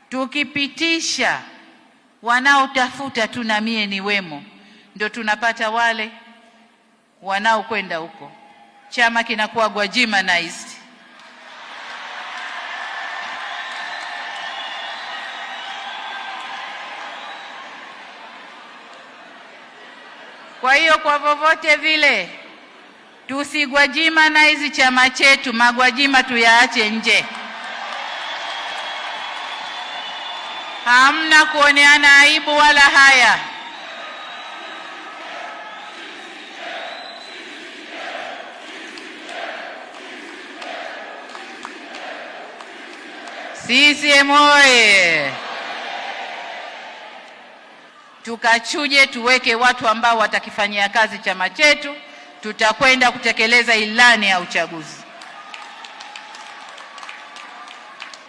tukipitisha wanaotafuta tu na mie ni wemo, ndio tunapata wale wanaokwenda huko, chama kinakuwa Gwajimanized. Kwa hiyo kwa vovote vile tusigwajimanize chama chetu, magwajima tuyaache nje. Hamna kuoneana aibu wala haya. CCM oye! Tukachuje, tuweke watu ambao watakifanyia kazi chama chetu. Tutakwenda kutekeleza ilani ya uchaguzi.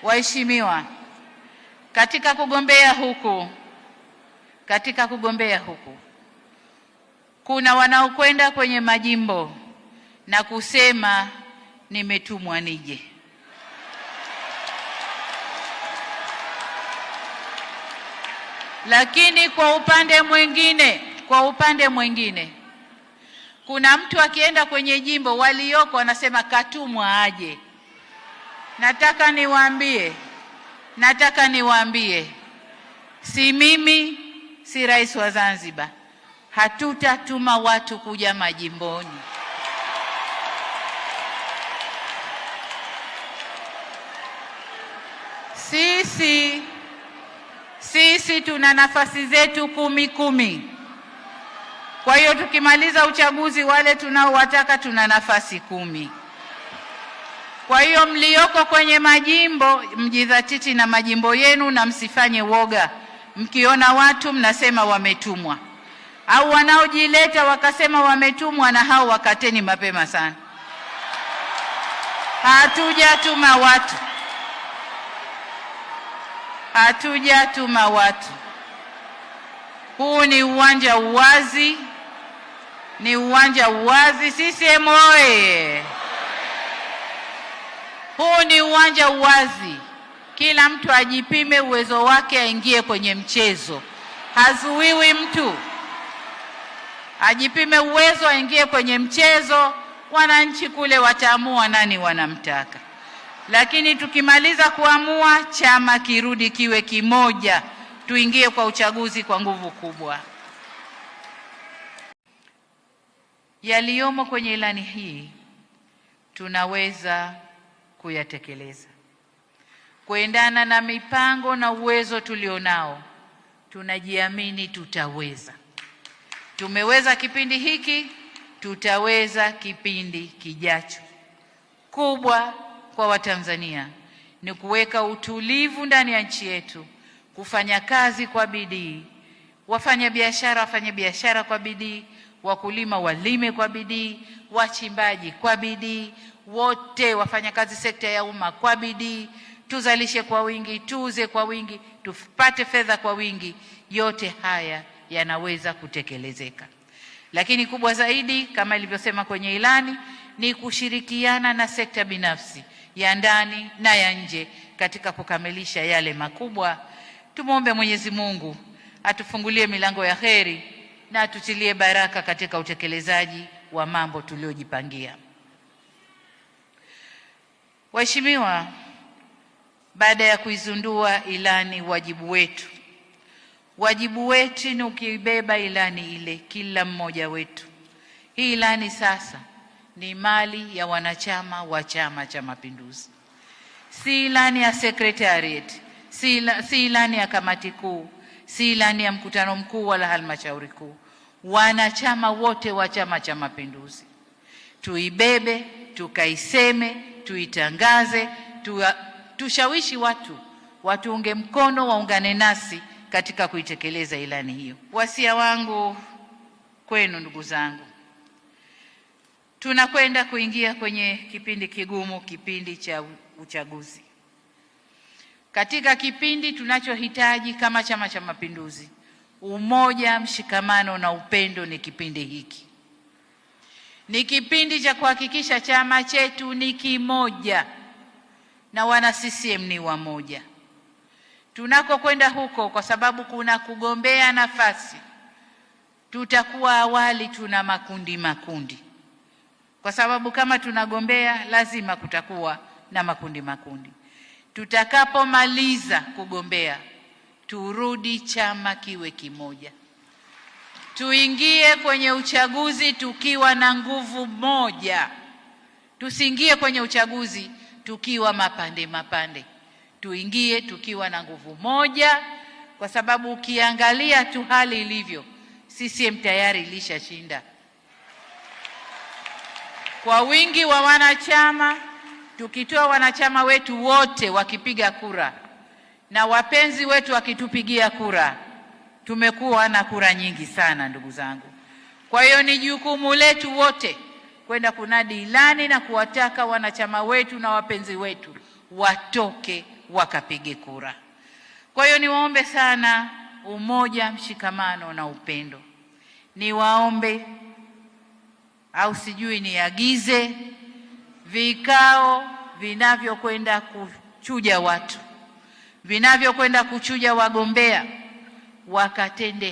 Waheshimiwa, katika kugombea huku kuna wanaokwenda kwenye majimbo na kusema nimetumwa nije. Lakini kwa upande mwingine kuna mtu akienda kwenye jimbo walioko anasema katumwa aje. Nataka niwaambie, si mimi, si rais wa Zanzibar, hatutatuma watu kuja majimboni. Sisi tuna nafasi zetu 10. Kwa hiyo tukimaliza uchaguzi, wale tunaowataka tuna nafasi 10. Kwa hiyo mlioko kwenye majimbo mjidhatiti na majimbo yenu na msifanye woga. Mkiona watu mnasema wametumwa, au wanaojileta wakasema wametumwa, na hao wakateni mapema sana. Hatujatuma watu. Huu ni uwanja uwazi. CCM oye! Huu ni uwanja uwazi. Kila mtu ajipime uwezo wake, aingie kwenye mchezo. Hazuiwi mtu. Ajipime uwezo, aingie kwenye mchezo. Wananchi kule wataamua nani wanamtaka. Lakini tukimaliza kuamua, chama kirudi kiwe kimoja, tuingie kwa uchaguzi kwa nguvu kubwa. Yaliyomo kwenye ilani hii tunaweza kuyatekeleza kuendana na mipango na uwezo tulionao. Tunajiamini tutaweza. Tumeweza kipindi hiki, tutaweza kipindi kijacho. Kubwa kwa Watanzania ni kuweka utulivu ndani ya nchi yetu, kufanya kazi kwa bidii, wafanye biashara kwa bidii, wakulima walime kwa bidii, wachimbaji kwa bidii, wote wafanya kazi sekta ya umma kwa bidii, tuzalishe kwa wingi, tuuze kwa wingi, tupate fedha kwa wingi. Yote haya yanaweza kutekelezeka. Lakini kubwa zaidi, kama ilivyosema kwenye ilani, ni kushirikiana na sekta binafsi ya ndani na ya nje katika kukamilisha yale makubwa. Tumuombe Mwenyezi Mungu atufungulie milango ya heri na atutilie baraka katika utekelezaji wa mambo tuliojipangia. Waheshimiwa, baada ya kuizundua ilani, wajibu wetu ni ukibeba ilani ile, kila mmoja wetu. Hii ilani sasa ni mali ya wanachama wa Chama cha Mapinduzi. Si ilani ya secretariat, si ilani ya kamati kuu, si ilani ya mkutano mkuu wala halmashauri kuu. Wanachama wote wa Chama cha Mapinduzi tuibebe, tukaiseme, tuitangaze, tushawishi watu watuunge mkono, waungane nasi katika kuitekeleza ilani hiyo. Wasia wangu kwenu, ndugu zangu, tunakwenda kuingia kwenye kipindi kigumu, kipindi cha uchaguzi. Katika kipindi tunachohitaji kama Chama cha Mapinduzi, umoja, mshikamano na upendo, ni kipindi hiki. Ni kipindi cha kuhakikisha chama chetu ni kimoja na wana CCM ni wamoja. tunakokwenda huko, kwa sababu kuna kugombea nafasi, tutakuwa awali tuna makundi, kwa sababu kama tunagombea lazima kutakuwa na makundi. Tutakapomaliza kugombea, turudi chama kiwe kimoja, tuingie kwenye uchaguzi tukiwa na nguvu moja. Tusiingie kwenye uchaguzi tukiwa mapande, tuingie tukiwa na nguvu moja, kwa sababu ukiangalia tu hali ilivyo, CCM tayari ilishashinda kwa wingi wa wanachama. Tukitoa wanachama wetu wote wakipiga kura na wapenzi wetu wakitupigia kura, tumekuwa na kura nyingi sana, ndugu zangu. Kwa hiyo ni jukumu letu wote kwenda kunadi ilani na kuwataka wanachama wetu na wapenzi wetu watoke wakapige kura. Kwa hiyo niwaombe sana umoja, mshikamano na upendo. Niwaombe au sijui niagize vikao vinavyokwenda kuchuja watu, vinavyokwenda kuchuja wagombea, wakatende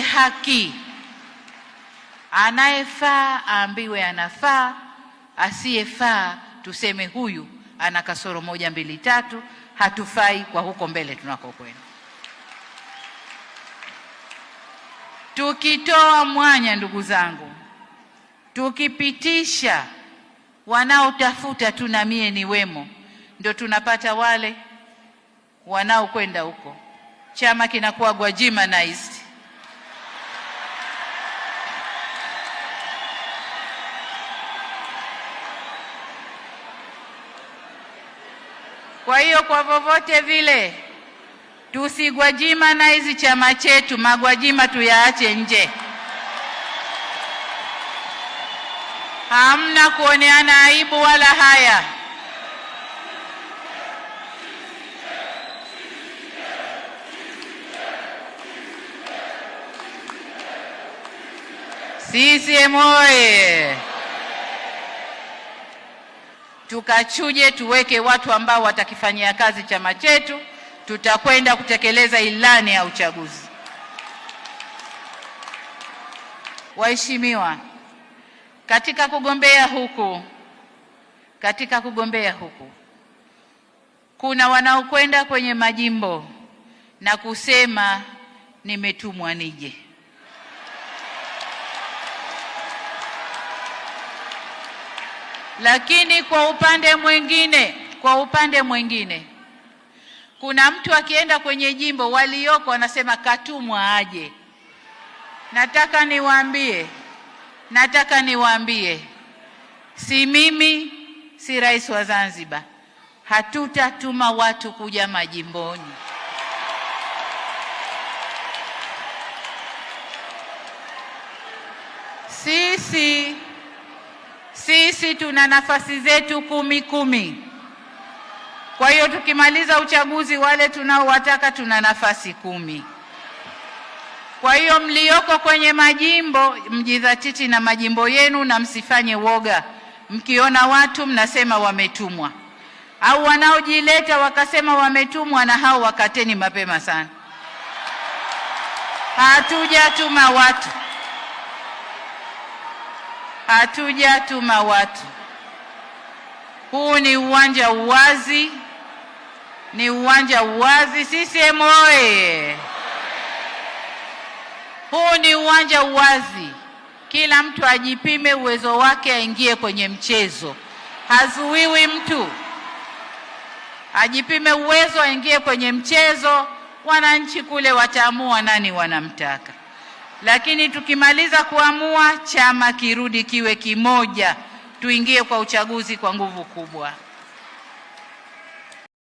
haki. Anayefaa aambiwe anafaa, asiyefaa tuseme huyu ana kasoro 1, 2, 3, hatufai kwa huko mbele tunakokwenda. Tukitoa mwanya, ndugu zangu, tukipitisha wanaotafuta tu na mie ni wemo, ndio tunapata wale wanaokwenda huko, chama kinakuwa Gwajimanized. Kwa hiyo kwa vovote vile tusigwajimanize chama chetu, magwajima tuyaache nje. Hamna kuoneana aibu wala haya. CCM oye! Tukachuje, tuweke watu ambao watakifanyia kazi chama chetu. Tutakwenda kutekeleza ilani ya uchaguzi. Waheshimiwa, katika kugombea huku kuna wanaokwenda kwenye majimbo na kusema nimetumwa nije. Lakini kwa upande mwingine kuna mtu akienda kwenye jimbo walioko wanasema katumwa aje. Nataka niwaambie, si mimi, si rais wa Zanzibar, hatutatuma watu kuja majimboni. Sisi tuna nafasi zetu 10. Kwa hiyo tukimaliza uchaguzi, wale tunaowataka tuna nafasi 10. Kwa hiyo mlioko kwenye majimbo, mjidhatiti na majimbo yenu na msifanye woga. Mkiona watu mnasema wametumwa, au wanaojileta wakasema wametumwa, na hao wakateni mapema sana. Hatujatuma watu. Huu ni uwanja uwazi. CCM oye! Huu ni uwanja uwazi. Kila mtu ajipime uwezo wake, aingie kwenye mchezo. Hazuiwi mtu. Ajipime uwezo, aingie kwenye mchezo. Wananchi kule wataamua nani wanamtaka. Lakini tukimaliza kuamua, chama kirudi kiwe kimoja, tuingie kwa uchaguzi kwa nguvu kubwa.